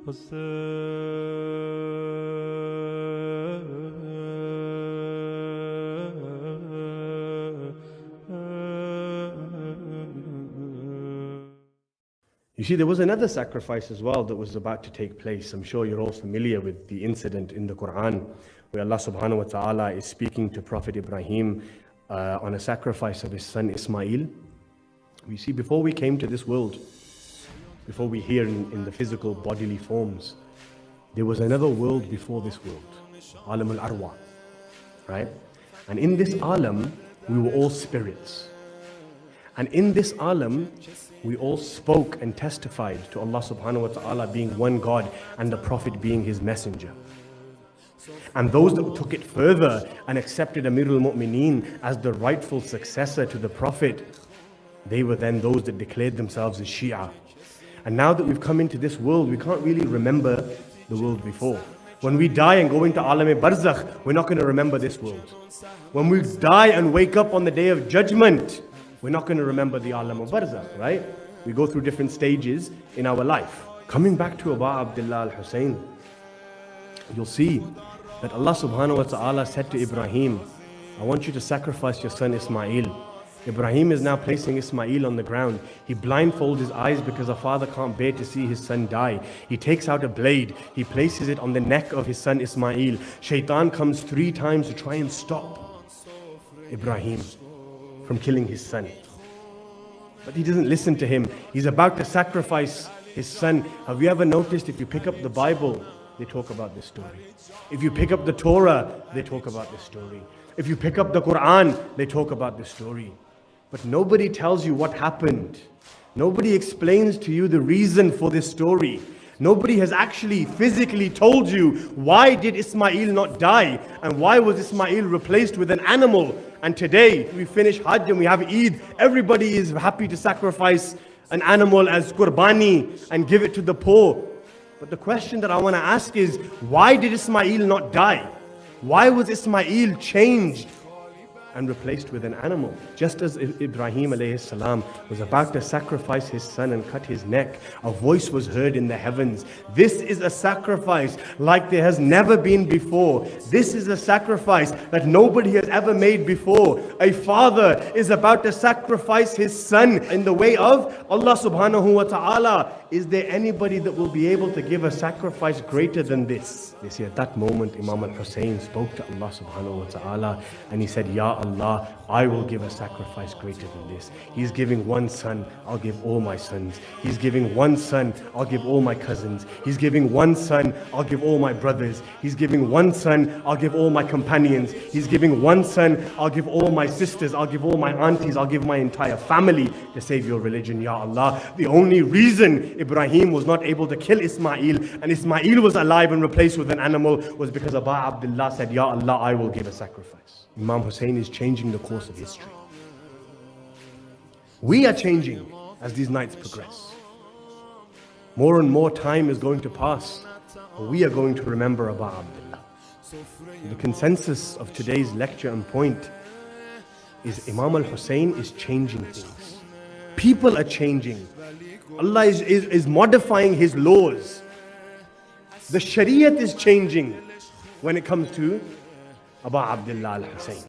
You see, there was another sacrifice as well that was about to take place. I'm sure you're all familiar with the incident in the Quran where Allah subhanahu wa ta'ala is speaking to Prophet Ibrahim on a sacrifice of his son Ismail. We see, before we came to this world, before we here in the physical bodily forms, there was another world before this world, Alam al-Arwa, right? And in this Alam, we were all spirits. And in this Alam, we all spoke and testified to Allah subhanahu wa ta'ala being one God and the Prophet being his messenger. And those that took it further and accepted Amirul Mu'mineen as the rightful successor to the Prophet, they were then those that declared themselves as Shia. And now that we've come into this world, we can't really remember the world before. When we die and go into Alam-e-Barzakh, we're not going to remember this world. When we die and wake up on the Day of Judgment, we're not going to remember the Alam-e-Barzakh, right? We go through different stages in our life. Coming back to Abu Abdullah al-Hussein, you'll see that Allah subhanahu wa ta'ala said to Ibrahim, I want you to sacrifice your son Ismail. Ibrahim is now placing Ismail on the ground. He blindfolds his eyes because a father can't bear to see his son die. He takes out a blade. He places it on the neck of his son Ismail. Shaitan comes 3 times to try and stop Ibrahim from killing his son. But he doesn't listen to him. He's about to sacrifice his son. Have you ever noticed, if you pick up the Bible, they talk about this story. If you pick up the Torah, they talk about this story. If you pick up the Quran, they talk about this story. But nobody tells you what happened. Nobody explains to you the reason for this story. Nobody has actually physically told you, why did Ismail not die? And why was Ismail replaced with an animal? And today we finish Hajj and we have Eid. Everybody is happy to sacrifice an animal as qurbani and give it to the poor. But the question that I want to ask is, why did Ismail not die? Why was Ismail changed and replaced with an animal? Just as Ibrahim alayhi salam was about to sacrifice his son and cut his neck, a voice was heard in the heavens. This is a sacrifice like there has never been before. This is a sacrifice that nobody has ever made before. A father is about to sacrifice his son in the way of Allah subhanahu wa ta'ala. Is there anybody that will be able to give a sacrifice greater than this? You see, at that moment, Imam al-Hussein spoke to Allah subhanahu wa ta'ala and he said, Ya Allah, I will give a sacrifice greater than this. He's giving one son, I'll give all my sons. He's giving one son, I'll give all my cousins. He's giving one son, I'll give all my brothers. He's giving one son, I'll give all my companions. He's giving one son, I'll give all my sisters. I'll give all my aunties. I'll give my entire family to save your religion, Ya Allah. The only reason Ibrahim was not able to kill Ismail and Ismail was alive and replaced with an animal was because Abu Abdullah said, Ya Allah, I will give a sacrifice. Imam Hussein is changing the course of history. We are changing as these nights progress. More and more time is going to pass, and we are going to remember Abu Abdullah. The consensus of today's lecture and point is Imam al-Hussein is changing things. People are changing. Allah is modifying His laws. The Shariat is changing when it comes to Abu Abdullah al-Hussein.